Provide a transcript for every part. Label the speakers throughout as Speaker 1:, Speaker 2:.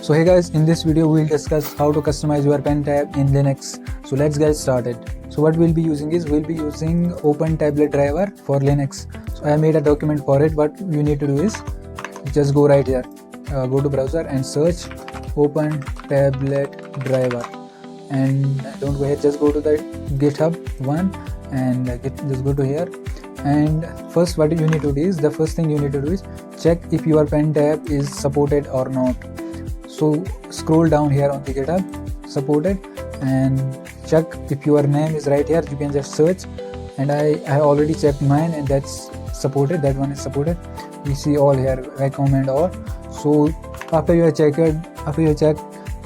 Speaker 1: So hey guys, in this video we'll discuss how to customize your pen tab in Linux. So let's get started. So what we'll be using is we'll be using OpenTabletDriver for Linux. So I made a document for it. What you need to do is just go right here, go to browser and search OpenTabletDriver, and don't go ahead, just go to the GitHub one and just go to here. And first what you need to do is, the first thing you need to do is check if your pen tab is supported or not. So scroll down here on the GitHub, supported, and check if your name is right here. You can just search, and I already checked mine and that's supported, that one is supported. We see all here, Wacom and all. So after you check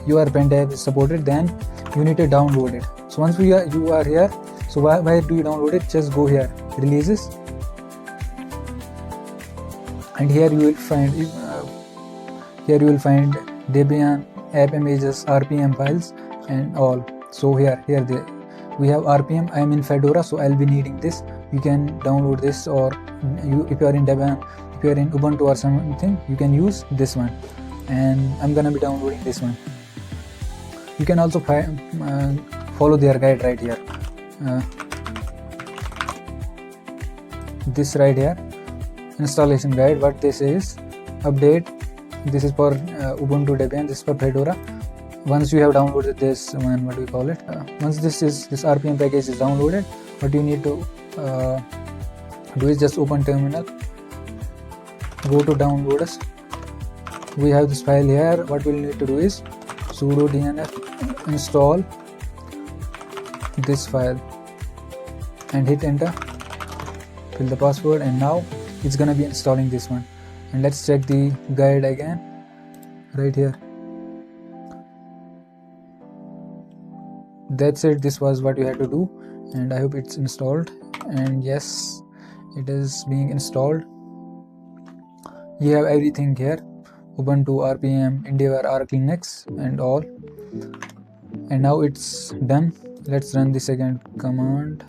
Speaker 1: your pen tab is supported, then you need to download it. So once you are here, so why do you download it? Just go here, releases, and here you will find Debian, app images, RPM files and all. So we have RPM. I am in Fedora, so I'll be needing this. You can download this, or if you are in Debian, if you are in Ubuntu or something, you can use this one, and I'm gonna be downloading this one. You can also follow their guide right here, this right here, installation guide. What this is, update. This is for Ubuntu Debian, this is for Fedora. Once you have downloaded this one, what do we call it, once this RPM package is downloaded, what you need to do is just open terminal, go to downloaders. We have this file here. What we'll need to do is sudo dnf install this file and hit enter, fill the password, and now it's gonna be installing this one. And let's check the guide again right here. That's it. This was what you had to do, and I hope it's installed. And yes, it is being installed. You have everything here: Ubuntu, RPM, Endeavor, Arch Linux and all. And now it's done. Let's run the second command.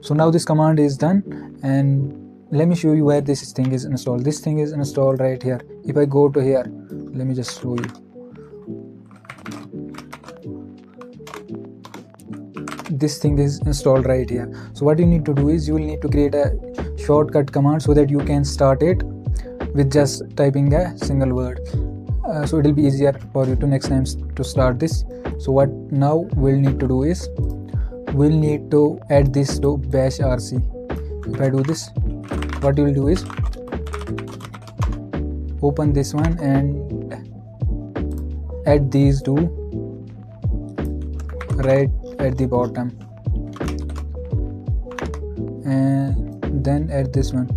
Speaker 1: So now this command is done, and let me show you where this thing is installed. This thing is installed right here. If I go to here, let me just show you. This thing is installed right here. So what you need to do is you will need to create a shortcut command so that you can start it with just typing a single word. So it will be easier for you to next time to start this. So what now we'll need to do is we'll need to add this to bashrc. If I do this, what you will do is open this one and add these two right at the bottom, and then add this one.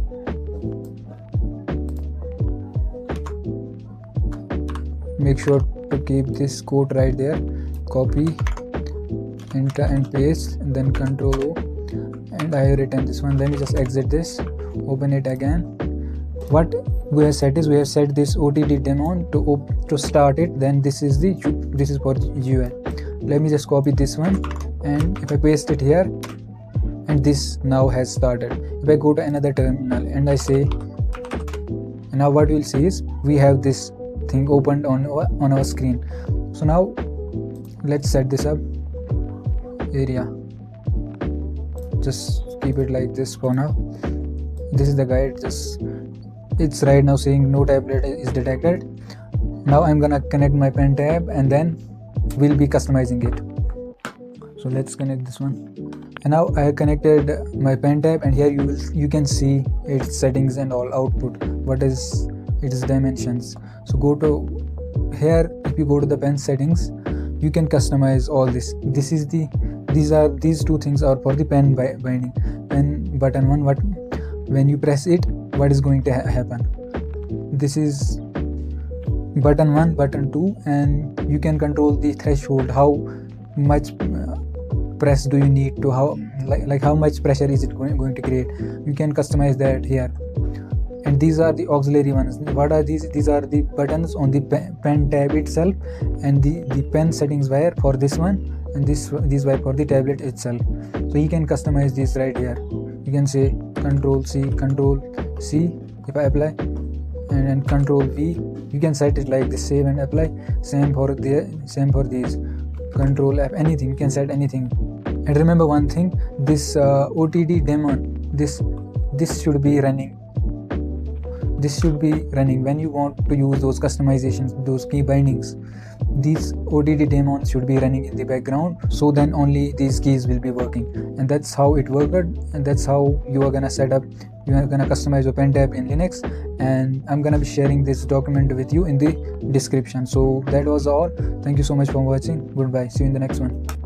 Speaker 1: Make sure to keep this code right there. Copy, enter and paste, and then Control O, and I have written this one. Let me just exit this, open it again. What we have set is we have set this otd-daemon to start it. Then this is for GUI. Let me just copy this one, and if I paste it here, and this now has started. If I go to another terminal and I say, and now what we'll see is we have this thing opened on our screen. So now let's set this up. Area, just keep it like this for now. This is the guide. It's right now saying no tablet is detected. Now I'm gonna connect my pen tab, and then we'll be customizing it. So let's connect this one, and now I have connected my pen tab, and here you can see its settings and all output, what is its dimensions. So go to here. If you go to the pen settings, you can customize all this. These two things are for the pen binding. Pen button one, when you press it, what is going to happen? This is button 1, button 2, and you can control the threshold. How much press do you need to, how much pressure is it going to create? You can customize that here. And these are the auxiliary ones. What are these? These are the buttons on the pen tab itself, and the pen settings wire for this one, and these wire for the tablet itself. So you can customize this right here. You can say Control C. If I apply, and then Control V. You can set it like this, save and apply. Same for these. Control F, anything, you can set anything. And remember one thing, this otd-daemon, this should be running. This should be running when you want to use those customizations, those key bindings. These otd-daemons should be running in the background, so then only these keys will be working. And that's how it worked, and that's how you are gonna set up, you are gonna customize your pen tab in Linux. And I'm gonna be sharing this document with you in the description. So that was all. Thank you so much for watching. Goodbye, see you in the next one.